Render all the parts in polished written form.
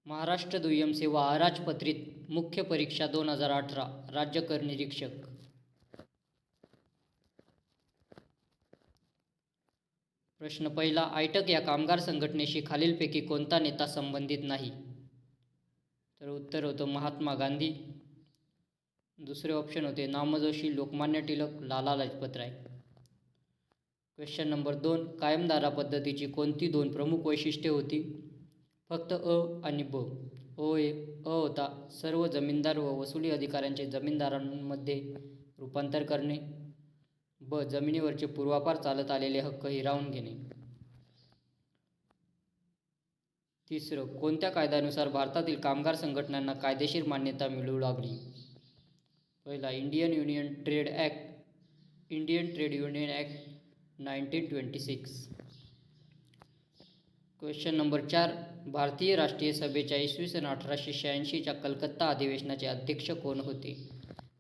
महाराष्ट्र दुय्यम सेवा अराजपत्रित मुख्य परीक्षा 2018 राज्य कर निरीक्षक. प्रश्न पहिला. आयटक या कामगार संघटनेशी खालीलपैकी कोणता नेता संबंधित नाही? तर उत्तर होतं महात्मा गांधी. दुसरे ऑप्शन होते नामजोशी, लोकमान्य टिळक, लाला लजपत राय. Question number 2. कायमधारा पद्धतीची कोणती दोन प्रमुख वैशिष्ट्ये होती? फक्त अ आणि ब. अ होता सर्व जमीनदार व वसुली अधिकाऱ्यांचे जमीनदारांमध्ये रूपांतर करणे. ब. जमिनीवरचे पूर्वापार चालत आलेले हक्क हिरावून घेणे. तिसरं. कोणत्या कायद्यानुसार भारतातील कामगार संघटनांना कायदेशीर मान्यता मिळू लागली? पहिला. Indian trade union act 1926. Question number 4. भारतीय राष्ट्रीय सभेच्या इसवी सन 1886च्या कलकत्ता अधिवेशनाचे अध्यक्ष कोण होते?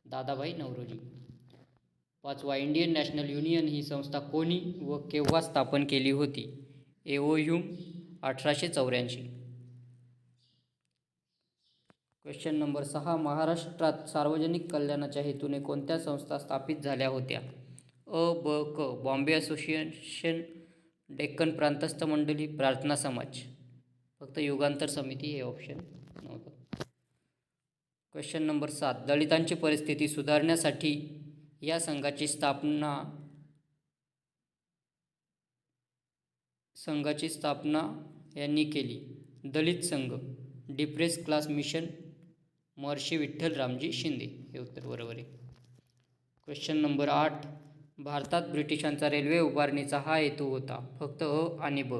Dadabhai Naoroji. 5. Indian national union ही संस्था कोणी व केव्हा स्थापन केली होती? A O Hume, 1884. Question number 6. महाराष्ट्रात सार्वजनिक कल्याणाच्या हेतूने कोणत्या संस्था स्थापित झाल्या होत्या? अ, ब, क. बॉम्बे असोसिएशन, डेक्कन प्रांतस्थ मंडळी, प्रार्थना समाज. फक्त युगांतर समिती हे ऑप्शन नव्हतं. Question number 7. दलितांची परिस्थिती सुधारण्यासाठी या संघाची स्थापना यांनी केली? दलित संघ, डिप्रेस क्लास मिशन, महर्षी विठ्ठल रामजी शिंदे. हे उत्तर बरोबर आहे. Question number 8. भारतात ब्रिटिशांचा रेल्वे उभारणीचा हा हेतू होता? फक्त अ आणि ब.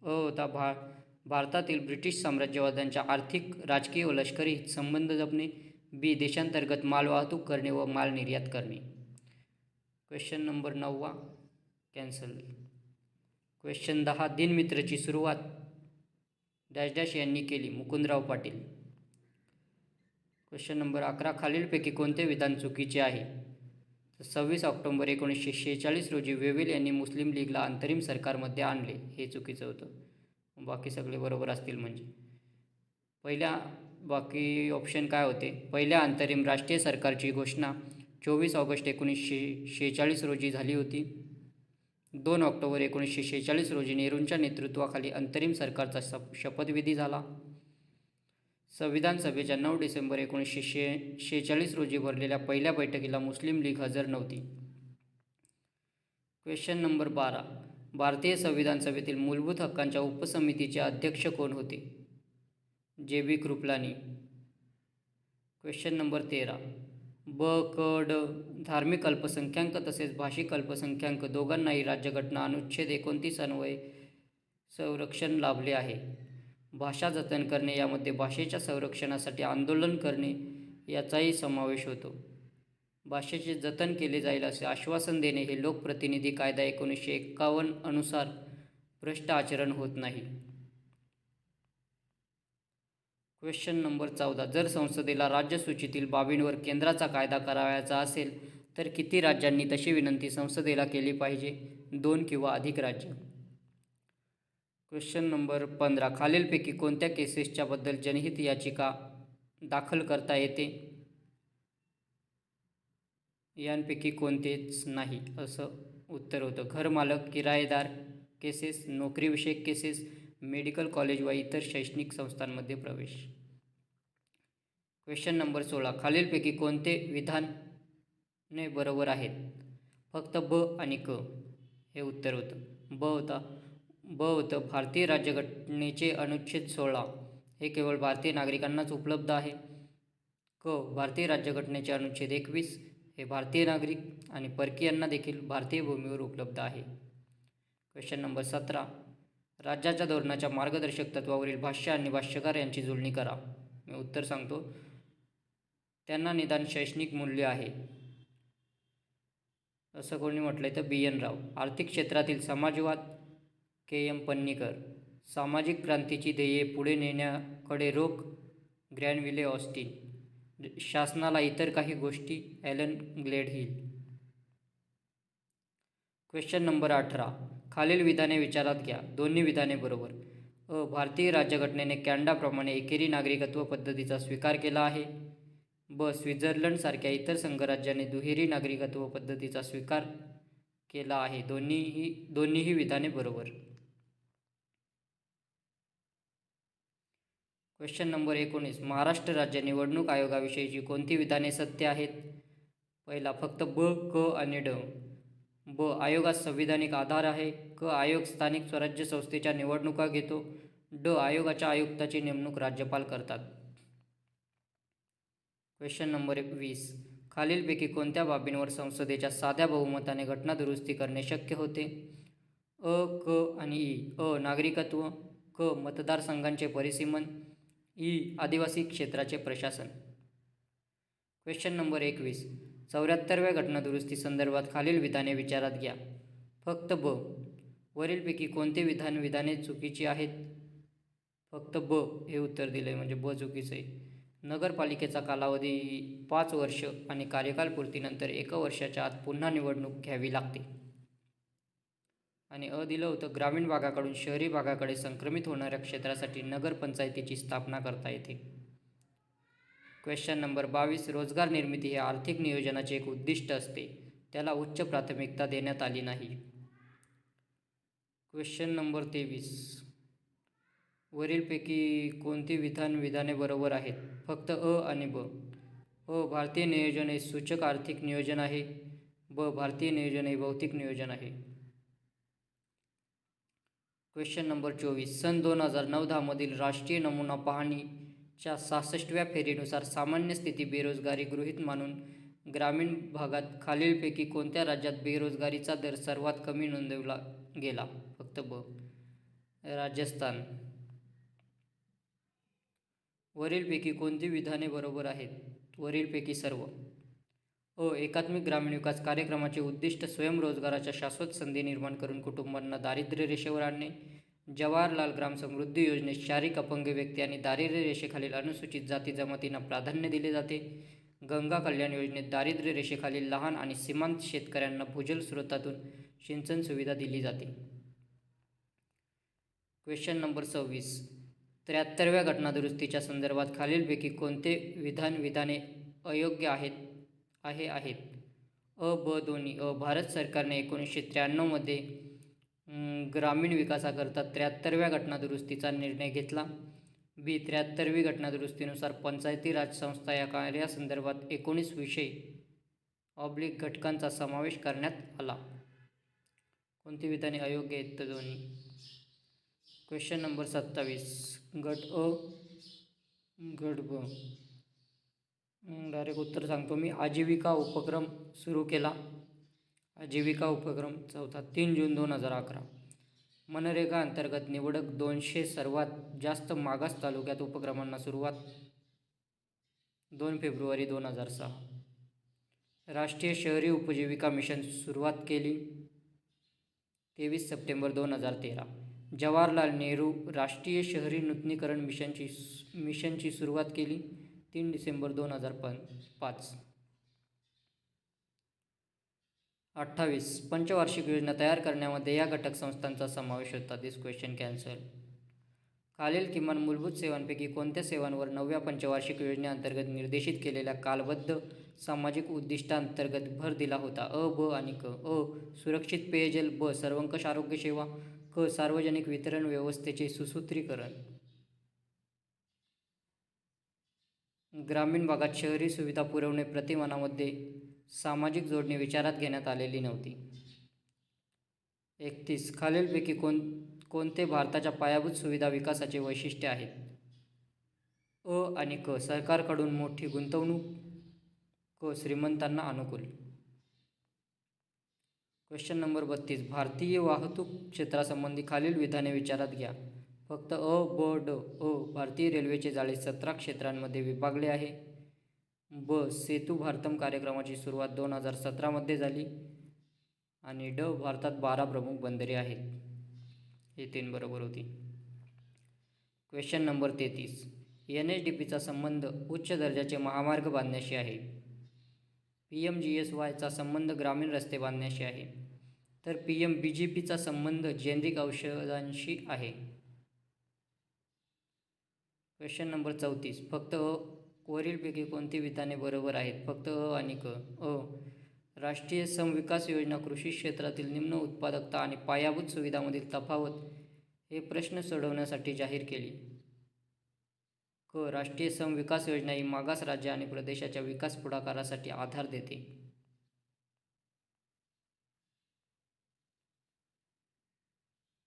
अ होता भारतातील ब्रिटिश साम्राज्यवाद्यांच्या आर्थिक, राजकीय व लष्करी संबंध जपणे. बी. देशांतर्गत मालवाहतूक करणे व माल निर्यात करणे. Question number 9 cancel. क्वेश्चन 10. दिनमित्रची सुरुवात डॅश डॅश यांनी केली? मुकुंदराव पाटील. Question number 11. खालीलपैकी कोणते विधान चुकीचे आहे? 26 ऑक्टोबर 1946 रोजी वेव्हेल यांनी मुस्लिम लीगला अंतरिम सरकारमध्ये आणले. हे चुकीचं होतं. बाकी सगळे बरोबर असतील म्हणजे. बाकी ऑप्शन काय होते? पहिल्या अंतरिम राष्ट्रीय सरकारची घोषणा 24 ऑगस्ट 1946 रोजी झाली होती. 2 ऑक्टोबर 1946 रोजी नेहरूंच्या नेतृत्वाखाली अंतरिम सरकारचा शपथविधी झाला. संविधान सभेच्या 9 डिसेंबर 1946 रोजी भरलेल्या पहिल्या बैठकीला मुस्लिम लीग हजर नव्हती. Question number 12. भारतीय संविधान सभेतील मूलभूत हक्कांच्या उपसमितीचे अध्यक्ष कोण होते? J. B. Kripalani. Question number 13. ब, क, ड. धार्मिक अल्पसंख्याक तसेच भाषिक अल्पसंख्याक दोघांनाही राज्यघटना अनुच्छेद 29 अन्वये संरक्षण लाभले आहे. भाषा जतन करणे यामध्ये भाषेच्या संरक्षणासाठी आंदोलन करणे याचाही समावेश होतो. भाषेचे जतन केले जाईल असे आश्वासन देणे हे लोकप्रतिनिधी कायदा 1951 अनुसार भ्रष्ट आचरण होत नाही. Question number 14. जर संसदेला राज्यसूचीतील बाबींवर केंद्राचा कायदा करावयाचा असेल तर किती राज्यांनी तशी विनंती संसदेला केली पाहिजे? 2 किंवा अधिक राज्य. Question number 15. खालीलपैकी कोणत्या केसेसच्या बद्दल जनहित याचिका दाखल करता येते? यांपैकी कोणतेच नाही असं उत्तर होतं. घरमालक, किरायेदार केसेस, नोकरीविषयक केसेस, मेडिकल कॉलेज व इतर शैक्षणिक संस्थांमध्ये प्रवेश. Question number 16. खालीलपैकी कोणते विधाने बरोबर आहेत? फक्त ब आणि क. हे उत्तर होतं. ब होतं भारतीय राज्यघटनेचे अनुच्छेद 16 हे केवळ भारतीय नागरिकांनाच उपलब्ध आहे. क. भारतीय राज्यघटनेचे अनुच्छेद 21 हे भारतीय नागरिक आणि परकीयांना देखील भारतीय भूमीवर उपलब्ध आहे. Question number 17. राज्याच्या धोरणाच्या मार्गदर्शक तत्वावरील भाष्य आणि भाष्यकार यांची जुळणी करा. मी उत्तर सांगतो. त्यांना निदान शैक्षणिक मूल्य आहे असं कोणी म्हटलंय तर बी. एन. राव. आर्थिक क्षेत्रातील समाजवाद के. एम. पन्नीकर. सामाजिक क्रांतीची ध्येये पुढे नेण्याकडे रोख ग्रॅनविले ऑस्टिन. शासनाला इतर काही गोष्टी ॲलन ग्लेडहिल. Question number 18. खालील विधाने विचारात घ्या. दोन्ही विधाने बरोबर. भारतीय राज्यघटनेने कॅनडाप्रमाणे एकेरी नागरिकत्व पद्धतीचा स्वीकार केला आहे. स्वित्झर्लंडसारख्या इतर संघराज्याने दुहेरी नागरिकत्व पद्धतीचा स्वीकार केला आहे. दोन्हीही विधाने बरोबर. Question number 19. महाराष्ट्र राज्य निवडणूक आयोगाविषयीची कोणती विधाने सत्य आहेत? पहिला, फक्त ब, क आणि ड. ब, आयोगास संविधानिक आधार आहे. क, आयोग स्थानिक स्वराज्य संस्थेच्या निवडणुका घेतो. ड, आयोगाच्या आयुक्ताची नेमणूक राज्यपाल करतात. Question number 20. खालीलपैकी कोणत्या बाबींवर संसदेच्या साध्या बहुमताने घटना दुरुस्ती करणे शक्य होते? अ, क आणि ई. अ, नागरिकत्व. क, मतदारसंघांचे परिसीमन. ई, आदिवासी क्षेत्राचे प्रशासन. Question number 21. 74व्या घटनादुरुस्ती संदर्भात खालील विधाने विचारात घ्या. फक्त ब, वरीलपैकी कोणते विधाने चुकीची आहेत? फक्त ब हे उत्तर दिलं आहे, म्हणजे ब चुकीचं आहे. नगरपालिकेचा कालावधी 5 वर्ष आणि कार्यकाल पूर्तीनंतर 1 वर्षाच्या आत पुन्हा निवडणूक घ्यावी लागते. आणि अ दिलं होतं, ग्रामीण भागाकडून शहरी भागाकडे संक्रमित होणाऱ्या क्षेत्रासाठी नगरपंचायतीची स्थापना करता येते. Question number 22. रोजगार निर्मिती हे आर्थिक नियोजनाचे एक उद्दिष्ट असते. त्याला उच्च प्राथमिकता देण्यात आली नाही. Question number 23. वरीलपैकी कोणती विधाने बरोबर आहेत? फक्त अ आणि ब. अ, भारतीय नियोजन हे सूचक आर्थिक नियोजन आहे. ब, भारतीय नियोजन हे भौतिक नियोजन आहे. Question number 24. सन 2009-10 मधील राष्ट्रीय नमुना पाहणीच्या 66व्या फेरीनुसार सामान्य स्थिती बेरोजगारी गृहीत मानून ग्रामीण भागात खालीलपैकी कोणत्या राज्यात बेरोजगारीचा दर सर्वात कमी नोंदवला गेला? फक्त ब, राजस्थान. वरीलपैकी कोणती विधाने बरोबर आहेत? वरीलपैकी सर्व. अ, एकात्मिक ग्रामीण विकास कार्यक्रमाचे उद्दिष्ट स्वयंरोजगाराच्या शाश्वत संधी निर्माण करून कुटुंबांना दारिद्र्य रेषेवर आणणे. जवाहरलाल ग्राम समृद्धी योजनेत शारीरिक अपंग व्यक्ती आणि दारिद्र्य रेषेखालील अनुसूचित जाती जमातींना प्राधान्य दिले जाते. गंगा कल्याण योजनेत दारिद्र्य रेषेखालील लहान आणि सीमांत शेतकऱ्यांना भूजल स्रोतातून सिंचन सुविधा दिली जाते. Question number 26. 73व्या घटनादुरुस्तीच्या संदर्भात खालीलपैकी कोणते विधाने अयोग्य आहेत? अ, ब दोन्ही. अ, भारत सरकारने 1993 मध्ये ग्रामीण विकासाकरता 73व्या घटनादुरुस्तीचा निर्णय घेतला. बी, 73वी घटनादुरुस्तीनुसार पंचायती राज संस्था या कार्यासंदर्भात 19 विषय / घटकांचा समावेश करण्यात आला. कोणती विधाने अयोग्य आहेत? तर दोन्ही. Question number 27. गट अ, गट ब. डायरेक्ट उत्तर सांगतो मी. आजीविका उपक्रम सुरू केला. आजीविका उपक्रम. चौथा, 3 जून 2011. मनरेगा अंतर्गत निवडक 200 सर्वात जास्त मागास तालुक्यात उपक्रमांना सुरुवात 2 फेब्रुवारी 2006. राष्ट्रीय शहरी उपजीविका मिशन सुरुवात केली 23 सप्टेंबर 2013. जवाहरलाल नेहरू राष्ट्रीय शहरी नूतनीकरण मिशनची सुरुवात केली 3 डिसेंबर 2005. 28. पंचवार्षिक योजना तयार करण्यामध्ये या घटक संस्थांचा समावेश होता. दिस क्वेश्चन कॅन्सल. खालील किमान मूलभूत सेवांपैकी कोणत्या सेवांवर 9व्या पंचवार्षिक योजनेअंतर्गत निर्देशित केलेल्या कालबद्ध सामाजिक उद्दिष्टांतर्गत भर दिला होता? अ, ब आणि क. अ, सुरक्षित पेयजल. ब, सर्वंकष आरोग्य सेवा. क, सार्वजनिक वितरण व्यवस्थेचे सुसूत्रीकरण. ग्रामीण भागात शहरी सुविधा पुरवणे प्रतिमानामध्ये सामाजिक जोडणी विचारात घेण्यात आलेली नव्हती. 31. खालीलपैकी कोणते भारताच्या पायाभूत सुविधा विकासाचे वैशिष्ट्य आहेत? अ आणि क, सरकारकडून मोठी गुंतवणूक. क, श्रीमंतांना अनुकूल. Question number 32. भारतीय वाहतूक क्षेत्रासंबंधी खालील विधाने विचारात घ्या. फक्त अ, ब, ड. अ, भारतीय रेल्वेचे जाळे 17 क्षेत्रांमध्ये विभागले आहे. ब, सेतू भारतम कार्यक्रमाची सुरुवात 2017 मध्ये झाली. आणि ड, भारतात 12 प्रमुख बंदरे आहेत. हे 3 बरोबर होती. Question number 33. NHDPचा संबंध उच्च दर्जाचे महामार्ग बांधण्याशी आहे. PMGSYचा संबंध ग्रामीण रस्ते बांधण्याशी आहे. तर PMBGPचा संबंध जेनेरिक औषधांशी आहे. Question number 34. फक्त वरीलपैकी कोणती विधाने बरोबर आहेत? फक्त आणि क. राष्ट्रीय समविकास योजना कृषी क्षेत्रातील निम्न उत्पादकता आणि पायाभूत सुविधांमधील तफावत हे प्रश्न सोडवण्यासाठी जाहीर केली. राष्ट्रीय समविकास योजना ही मागास राज्य आणि प्रदेशाच्या विकास पुढाकारासाठी आधार देते.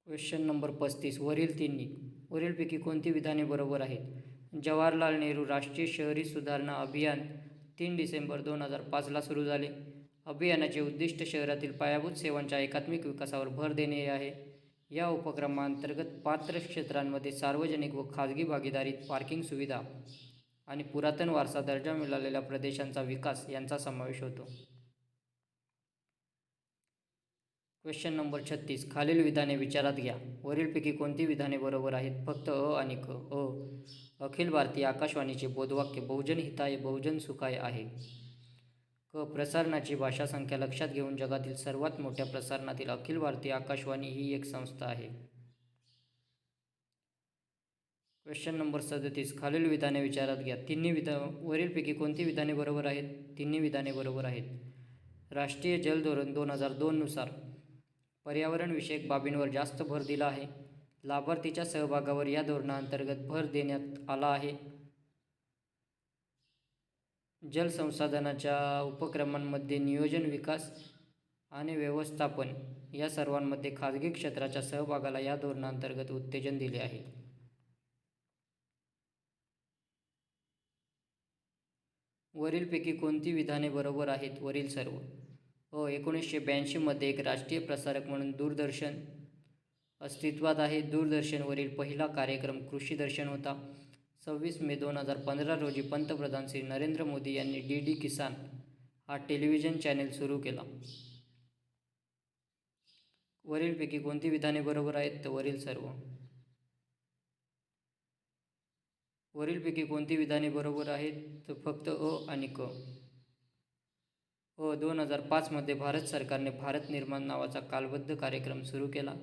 Question number 35. वरीलपैकी कोणती विधाने बरोबर आहेत? जवाहरलाल नेहरू राष्ट्रीय शहरी सुधारणा अभियान 3 डिसेंबर 2005ला सुरू झाले. अभियानाचे उद्दिष्ट शहरातील पायाभूत सेवांच्या एकात्मिक विकासावर भर देणे हे आहे. या उपक्रमांतर्गत पात्र क्षेत्रांमध्ये सार्वजनिक व खाजगी भागीदारीत पार्किंग सुविधा आणि पुरातन वारसा दर्जा मिळालेल्या प्रदेशांचा विकास यांचा समावेश होतो. Question number 36. खालील विधाने विचारात घ्या. वरीलपैकी कोणती विधाने बरोबर आहेत? फक्त आणि क. अखिल भारतीय आकाशवाणीचे बोधवाक्य बहुजन हिताय बहुजन सुखाय आहे. प्रसारणाची भाषा संख्या लक्षात घेऊन जगातील सर्वात मोठ्या प्रसारणातील अखिल भारतीय आकाशवाणी ही एक संस्था आहे. Question number 37. खालील विधाने विचारात घ्या. वरीलपैकी कोणती विधाने बरोबर आहेत? तिन्ही विधाने बरोबर आहेत. राष्ट्रीय जल धोरण 2002 नुसार पर्यावरणविषयक बाबींवर जास्त भर दिला आहे. लाभार्थीच्या सहभागावर या धोरणाअंतर्गत भर देण्यात आला आहे. जलसंसाधनाच्या उपक्रमांमध्ये नियोजन, विकास आणि व्यवस्थापन या सर्वांमध्ये खाजगी क्षेत्राच्या सहभागाला या धोरणाअंतर्गत उत्तेजन दिले आहे. वरीलपैकी कोणती विधाने बरोबर आहेत? वरील सर्व. 1982 मध्ये एक राष्ट्रीय प्रसारक म्हणून दूरदर्शन अस्तित्वात आहे. दूरदर्शनवरील पहिला कार्यक्रम कृषी दर्शन होता. 26 मे 2015 रोजी पंतप्रधान श्री नरेंद्र मोदी यांनी DD किसान हा टेलिव्हिजन चॅनेल सुरू केला. वरीलपैकी कोणती विधाने बरोबर आहेत? तर वरील सर्व. वरीलपैकी कोणती विधाने बरोबर आहेत? तर फक्त आणि क. 2005 मध्ये भारत सरकारने भारत निर्माण नावाचा कालबद्ध कार्यक्रम सुरू केला.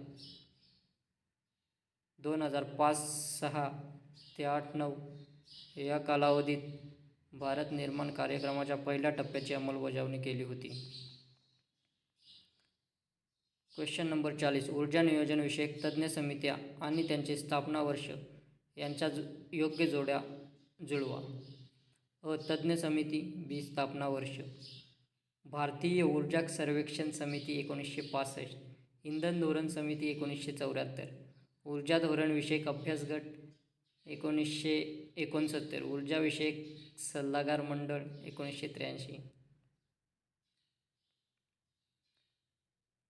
2005-06 ते 08-09 या कालावधीत भारत निर्माण कार्यक्रमाच्या पहिल्या टप्प्याची अंमलबजावणी केली होती. Question number 40. ऊर्जा नियोजन विषयक तज्ज्ञ समित्या आणि त्यांचे स्थापना वर्ष यांच्या योग्य जोड्या जुळवा. तज्ज्ञ समिती. बी. स्थापना वर्ष. भारतीय ऊर्जा सर्वेक्षण समिती 1965. इंधन धोरण समिती 1974. ऊर्जा धोरण विषयक अभ्यास गट 1969. ऊर्जा विषयक सल्लागार मंडळ 1983.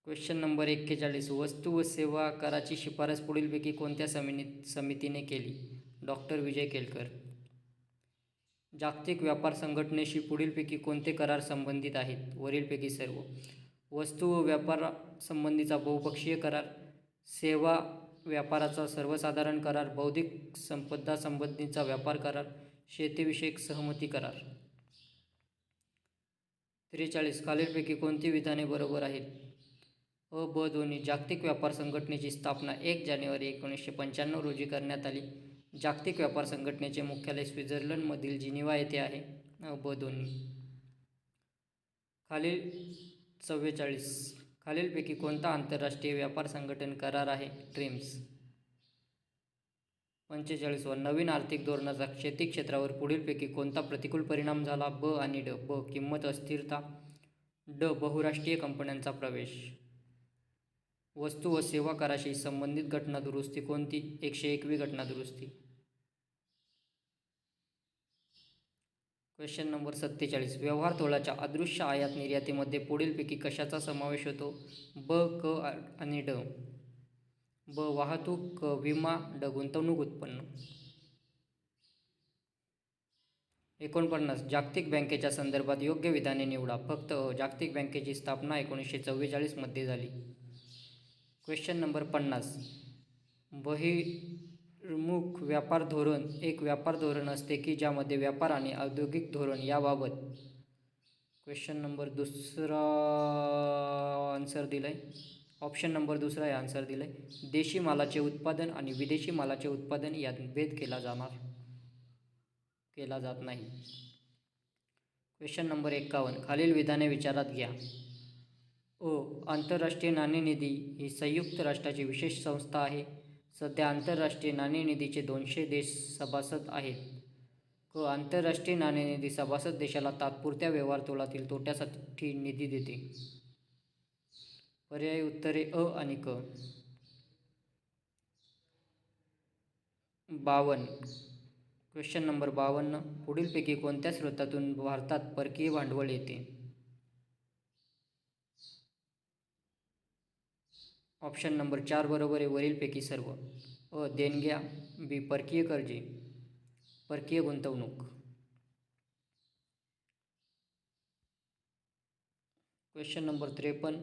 Question number 41. वस्तू व सेवा कराची शिफारस पुढीलपैकी कोणत्या समितीने केली? डॉक्टर विजय केलकर. जागतिक व्यापार संघटनेशी पुढीलपैकी कोणते करार संबंधित आहेत? वरीलपैकी सर्व. वस्तू व व्यापार संबंधीचा बहुपक्षीय करार, सेवा व्यापाराचा सर्वसाधारण करार, बौद्धिक संपदा संबंधीचा व्यापार करार, शेतीविषयक सहमती करार. 43. खालीलपैकी कोणती विधाने बरोबर आहेत? ब. दोन्ही. जागतिक व्यापार संघटनेची स्थापना 1 जानेवारी 1995 रोजी करण्यात आली. जागतिक व्यापार संघटनेचे मुख्यालय स्वित्झर्लंडमधील जिनिव्हा येथे आहे. ब. दोन्ही. 44. खालीलपैकी कोणता आंतरराष्ट्रीय व्यापार संघटन करार आहे? ट्रिम्स. 45. नवीन आर्थिक धोरणाचा शेती क्षेत्रावर पुढीलपैकी कोणता प्रतिकूल परिणाम झाला? ब आणि ड. ब. किंमत अस्थिरता. ड. बहुराष्ट्रीय कंपन्यांचा प्रवेश. वस्तू व सेवा कराशी संबंधित घटना दुरुस्ती कोणती? 101वी घटना दुरुस्ती. Question number 47. व्यवहार तोळ्याच्या अदृश्य आयात निर्यातीमध्ये पुढीलपैकी कशाचा समावेश होतो? ब, क आणि ड. ब. वाहतूक. क. विमा. ड. गुंतवणूक उत्पन्न. 49. जागतिक बँकेच्या संदर्भात योग्य विधाने निवडा. फक्त जागतिक बँकेची स्थापना 1944 मध्ये झाली. Question number 50. बहिर्मुख व्यापार धोरण एक व्यापार धोरण असते की ज्यामध्ये व्यापार आणि औद्योगिक धोरण याबाबत. क्वेश्चन नंबर दुसरा आन्सर दिलाय. ऑप्शन नंबर दुसरा हे आन्सर दिलाय. देशी मालाचे उत्पादन आणि विदेशी मालाचे उत्पादन यात भेद केला जाणार. केला जात नाही. Question number 51. खालील विधाने विचारात घ्या. आंतरराष्ट्रीय नाणेनिधी ही संयुक्त राष्ट्राची विशेष संस्था आहे. सध्या आंतरराष्ट्रीय नाणेनिधीचे 200 देश सभासद आहेत. आंतरराष्ट्रीय नाणेनिधी सभासद देशाला तात्पुरत्या व्यवहार तोलातील तोट्यासाठी निधी देते. पर्यायी उत्तरे अ आणि क. 52. Question number 52. पुढीलपैकी कोणत्या स्रोतातून भारतात परकीय भांडवल येते? ऑप्शन नंबर 4 बरोबर आहे वरीलपैकी सर्व. अ. देणग्या. बी. परकीय कर्जे. परकीय गुंतवणूक. Question number 53.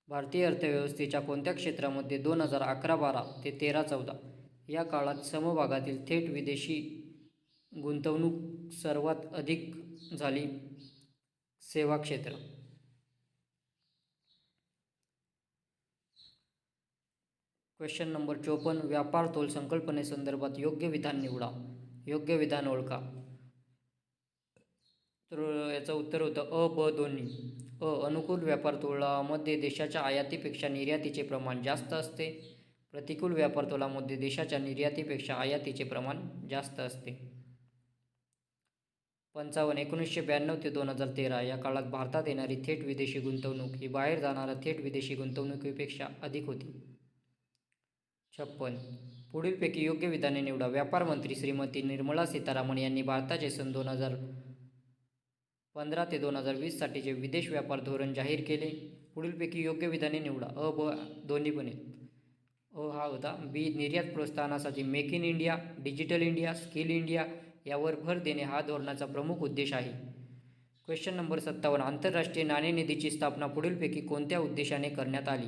भारतीय अर्थव्यवस्थेच्या कोणत्या क्षेत्रामध्ये 2011-12 ते 13-14 या काळात समभागातील थेट विदेशी गुंतवणूक सर्वात अधिक झाली? सेवा क्षेत्र. Question number 54. व्यापार तोल संकल्पनेसंदर्भात योग्य विधान निवडा. योग्य विधान ओळखा. तर याचं उत्तर होतं अ, ब दोन्ही. अनुकूल व्यापार तोलामध्ये देशाच्या आयातीपेक्षा निर्यातीचे प्रमाण जास्त असते. प्रतिकूल व्यापार तोलामध्ये देशाच्या निर्यातीपेक्षा आयातीचे प्रमाण जास्त असते. 55. 1992 ते 2013 या काळात भारतात येणारी थेट विदेशी गुंतवणूक ही बाहेर जाणाऱ्या थेट विदेशी गुंतवणुकीपेक्षा अधिक होती. 56. पुढीलपैकी योग्य विधाने निवडा. व्यापार मंत्री श्रीमती निर्मला सीतारामन यांनी भारताचे सन 2015 ते 2020 साठीचे विदेश व्यापार धोरण जाहीर केले. पुढीलपैकी योग्य विधाने निवडा. अ, ब दोन्ही पण आहेत. अ हा होता. बी. निर्यात प्रोत्साहनासाठी make in India, digital India, skill India यावर भर देणे हा धोरणाचा प्रमुख उद्देश आहे. Question number 57. आंतरराष्ट्रीय नाणेनिधीची स्थापना पुढीलपैकी कोणत्या उद्देशाने करण्यात आली?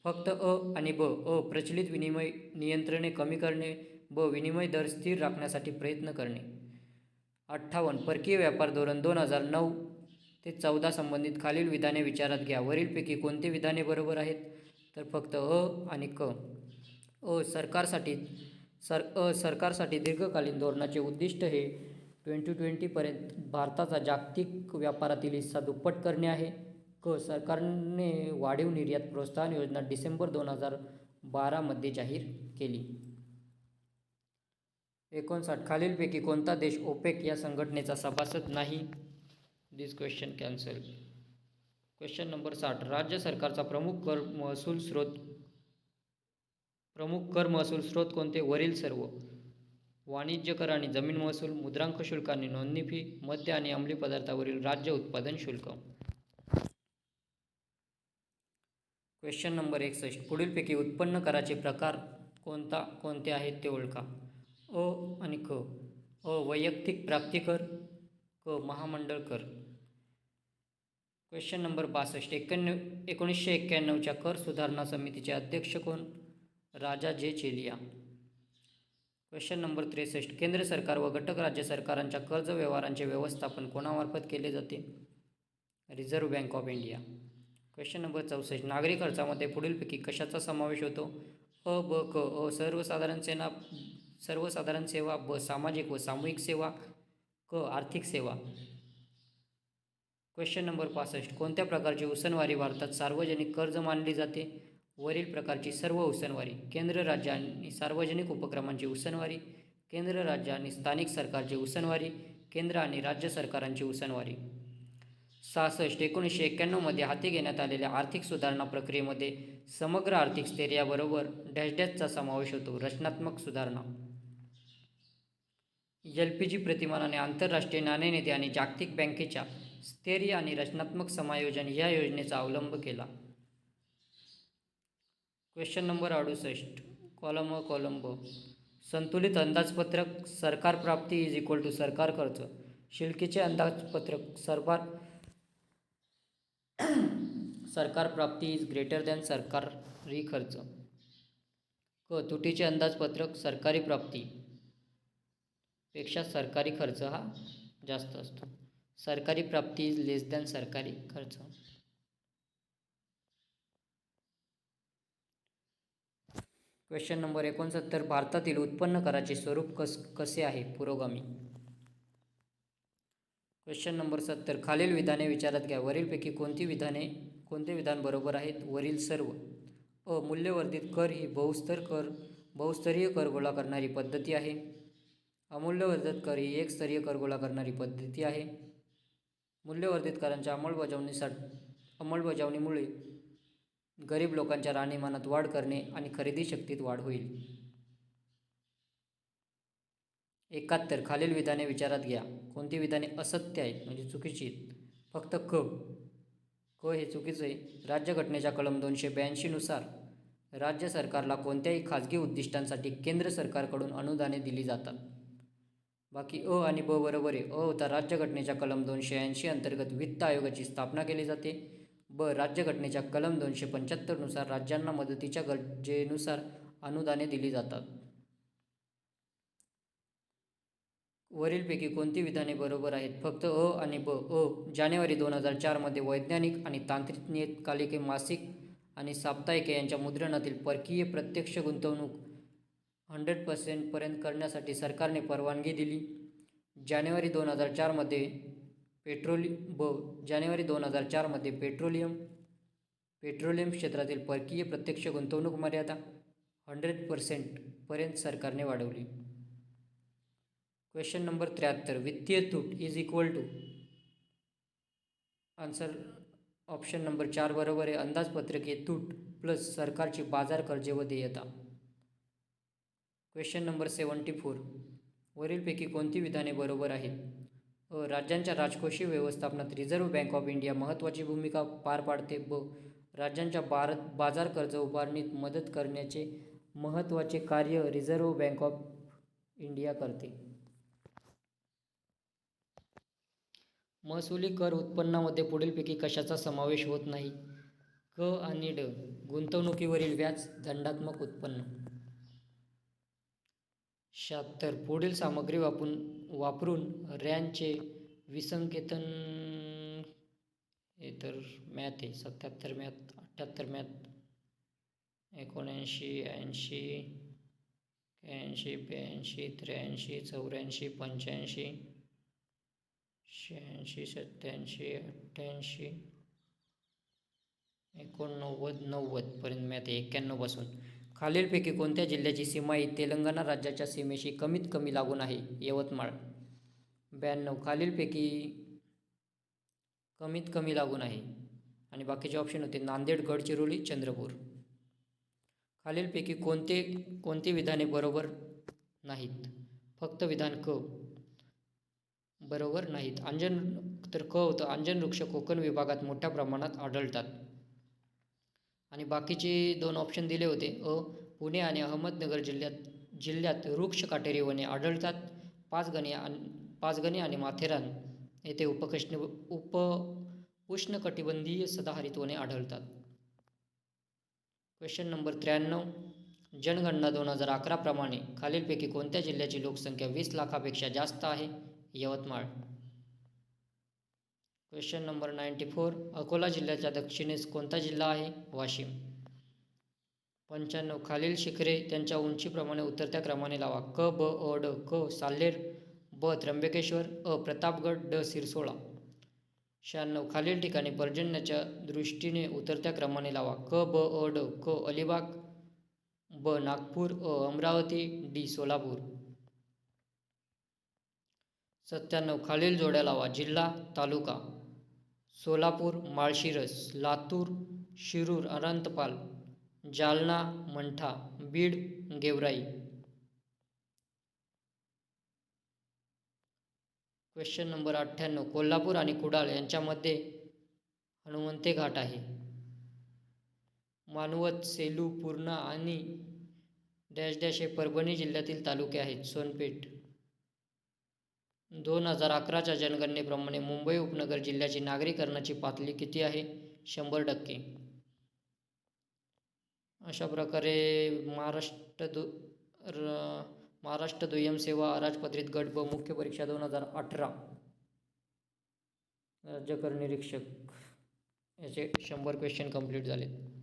फक्त अ आणि ब. प्रचलित विनिमय नियंत्रणे कमी करणे. ब. विनिमय दर स्थिर राखण्यासाठी प्रयत्न करणे. 58. परकीय व्यापार धोरण 2009 ते 14 संबंधित खालील विधाने विचारात घ्या. वरीलपैकी कोणते विधाने बरोबर आहेत? तर फक्त अ आणि क. सरकारसाठी दीर्घकालीन धोरणाचे उद्दिष्ट हे 2020पर्यंत भारताचा जागतिक व्यापारातील हिस्सा दुप्पट करणे आहे. सरकारने वाढीव निर्यात प्रोत्साहन योजना डिसेंबर 2012 मध्ये जाहीर केली. 59. खालीलपैकी कोणता देश ओपेक या संघटनेचा सभासद नाही? दिस क्वेश्चन कॅन्सल. Question number 60. राज्य सरकारचा प्रमुख कर महसूल स्रोत कोणते? वरील सर्व. वाणिज्य कर आणि जमीन महसूल, मुद्रांक शुल्क आणि नोंदणी फी, मद्य आणि अंमली पदार्थावरील राज्य उत्पादन शुल्क. Question number 61. पुढीलपैकी उत्पन्न कराचे प्रकार कोणते आहेत ते ओळखा. अ आणि क. वैयक्तिक प्राप्ती कर. क. महामंडळ कर. Question number 62. 1991च्या कर सुधारणा समितीचे अध्यक्ष कोण? Raja J. Chelliah. Question number 63. केंद्र सरकार व घटक राज्य सरकारांच्या कर्ज व्यवहारांचे व्यवस्थापन कोणामार्फत केले जाते? Reserve bank of India. Question number 64. नागरी खर्चामध्ये पुढीलपैकी कशाचा समावेश होतो? अ, ब, क. सर्वसाधारण सेवा. ब. सामाजिक व सामूहिक सेवा. क. आर्थिक सेवा. Question number 65. कोणत्या प्रकारची उसनवारी भारतात सार्वजनिक कर्ज मानली जाते? वरील प्रकारची सर्व उसनवारी. केंद्र, राज्य आणि सार्वजनिक उपक्रमांची उसनवारी. केंद्र, राज्य आणि स्थानिक सरकारची उसनवारी. केंद्र आणि राज्य सरकारांची उसनवारी. 66. 1991 मध्ये हाती घेण्यात आलेल्या आर्थिक सुधारणा प्रक्रियेमध्ये समग्र आर्थिक स्थैर्याबरोबर डॅशचा समावेश होतो. रचनात्मक सुधारणा. LPG प्रतिमानाने आंतरराष्ट्रीय नाणेनिधी आणि जागतिक बँकेच्या स्थैर्य आणि रचनात्मक समायोजन या योजनेचा अवलंब केला. Question number 68. कॉलम अ, कॉलम ब. संतुलित अंदाजपत्रक. सरकार प्राप्ती इज इक्वल टू सरकार खर्च. शिल्लकीचे अंदाजपत्रक. सरकार प्राप्ती इज ग्रेटर दॅन सरकारी खर्च. क. तुटीचे अंदाजपत्रक. सरकारी प्राप्ती पेक्षा सरकारी खर्च हा जास्त असतो. सरकारी प्राप्ती इज लेस दॅन सरकारी खर्च. Question number 69. भारतातील उत्पन्न कराचे स्वरूप कसे आहे? पुरोगामी. Question number 70. खालील विधाने विचारात घ्या. वरीलपैकी कोणते विधान बरोबर आहेत? वरील सर्व. मूल्यवर्धित कर ही बहुस्तरीय कर गोळा करणारी पद्धती आहे. अमूल्यवर्धित कर ही एकस्तरीय कर गोळा करणारी पद्धती आहे. मूल्यवर्धित करांच्या अंमलबजावणीमुळे गरीब लोकांच्या राहणीमानात वाढ करणे आणि खरेदी शक्तीत वाढ होईल. 71. खालील विधाने विचारात घ्या. कोणती विधाने असत्य आहेत म्हणजे चुकीची आहेत? फक्त क हे चुकीचं आहे. राज्यघटनेच्या कलम 282 नुसार राज्य सरकारला कोणत्याही खाजगी उद्दिष्टांसाठी केंद्र सरकारकडून अनुदाने दिली जातात. बाकी आणि ब बरोबर आहे. होता राज्यघटनेच्या कलम 280 अंतर्गत वित्त आयोगाची स्थापना केली जाते. राज्यघटनेच्या कलम 275 नुसार राज्यांना मदतीच्या गरजेनुसार अनुदाने दिली जातात. वरीलपैकी कोणती विधाने बरोबर आहेत? फक्त आणि ब. जानेवारी 2004 मध्ये वैज्ञानिक आणि तांत्रिक नियतकालिके, मासिक आणि साप्ताहिके यांच्या मुद्रणातील परकीय प्रत्यक्ष गुंतवणूक 100% पर्यंत करण्यासाठी सरकारने परवानगी दिली. जानेवारी 2004 मध्ये पेट्रोलियम क्षेत्रातील परकीय प्रत्यक्ष गुंतवणूक मर्यादा 100% पर्यंत सरकारने वाढवली. Question number 73. वित्तीय तूट is equal to. Answer option number 4 बरोबर आहे. अंदाजपत्रकीय तूट प्लस सरकारची बाजार कर्जे व देयता. Question number 74. वरीलपैकी कोणती विधाने बरोबर आहेत? राज्यांच्या राजकोषीय व्यवस्थापनात रिझर्व्ह बँक ऑफ इंडिया महत्त्वाची भूमिका पार पाडते. राज्यांच्या बाजार कर्ज उभारणीत मदत करण्याचे महत्त्वाचे कार्य रिझर्व्ह बँक ऑफ इंडिया करते. महसुली कर उत्पन्नामध्ये पुढीलपैकी कशाचा समावेश होत नाही? क आणि ड. गुंतवणुकीवरील व्याज, दंडात्मक उत्पन्न. 76. पुढील सामग्री वापरून रॅनचे विसंकेतन. हे तर मॅथ आहे. 77 मॅथ, 78 मॅथ, 79, 80, 81, 82, 83, 84, 85, 86, 87, 88, 89, 90 पर्यंत मॅथ आहे. 91 पासून. खालीलपैकी कोणत्या जिल्ह्याची सीमा ही तेलंगणा राज्याच्या सीमेशी कमीत कमी लागून आहे? यवतमाळ. 92. खालीलपैकी कमीत कमी लागून आहे आणि बाकीचे ऑप्शन होते नांदेड, गडचिरोली, चंद्रपूर. खालीलपैकी कोणती विधाने बरोबर नाहीत? फक्त विधान क बरोबर नाहीत. तर क होतं. अंजन वृक्ष कोकण विभागात मोठ्या प्रमाणात आढळतात. आणि बाकीचे 2 ऑप्शन दिले होते. पुणे आणि अहमदनगर जिल्ह्यात वृक्ष काटेरी वने आढळतात. पाचगणी आणि माथेरान येथे उष्णकटिबंधीय सदाहरित वने आढळतात. Question number 93. जनगणना 2011 प्रमाणे खालीलपैकी कोणत्या जिल्ह्याची लोकसंख्या 20 लाखापेक्षा जास्त आहे? यवतमाळ. Question number 94. अकोला जिल्ह्याच्या दक्षिणेस कोणता जिल्हा आहे? वाशिम. 95. खालील शिखरे त्यांच्या उंचीप्रमाणे उतरत्या क्रमाने लावा. क, ब, अ, ड. क. साल्हेर, ब. त्र्यंबकेश्वर, अ. प्रतापगड, ड. सिरसोळा. 96. खालील ठिकाणी पर्जन्याच्या दृष्टीने उतरत्या क्रमाने लावा. क, ब, अ, ड. क. अलिबाग, ब. नागपूर, अ. अमरावती, डी. सोलापूर. 97. खालील जोड्या लावा. जिल्हा, तालुका. सोलापूर, माळशिरस, लातूर, शिरूर, अनंतपाल, जालना, मंठा, बीड, गेवराई. Question number 98. कोल्हापूर आणि कुडाळ यांच्यामध्ये हनुमंते घाट आहे. मानवत, सेलू, पूर्णा आणि डॅश डॅश हे परभणी जिल्ह्यातील तालुके आहेत. सोनपेठ. 2011च्या जनगणनेप्रमाणे मुंबई उपनगर जिल्ह्याची नागरीकरणाची पातळी किती आहे? 100%. अशा प्रकारे महाराष्ट्र दुय्यम सेवा अराजपत्रित गट ब मुख्य परीक्षा 2018 राज्यकर निरीक्षक याचे 100 क्वेश्चन कंप्लीट झाले.